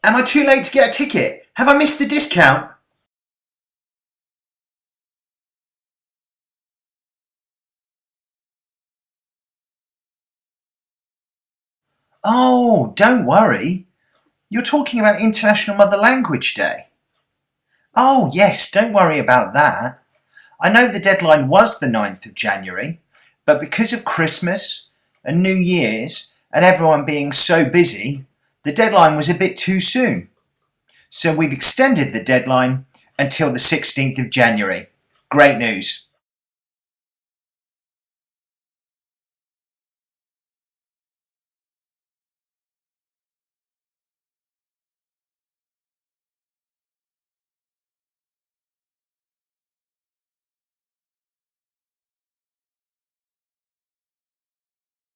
Am I too late to get a ticket? Have I missed the discount? Oh, don't worry. You're talking about International Mother Language Day. Oh, yes, don't worry about that. I know the deadline was the 9th of January, but because of Christmas and New Year's and everyone being so busy, the deadline was a bit too soon. So we've extended the deadline until the 16th of January. Great news.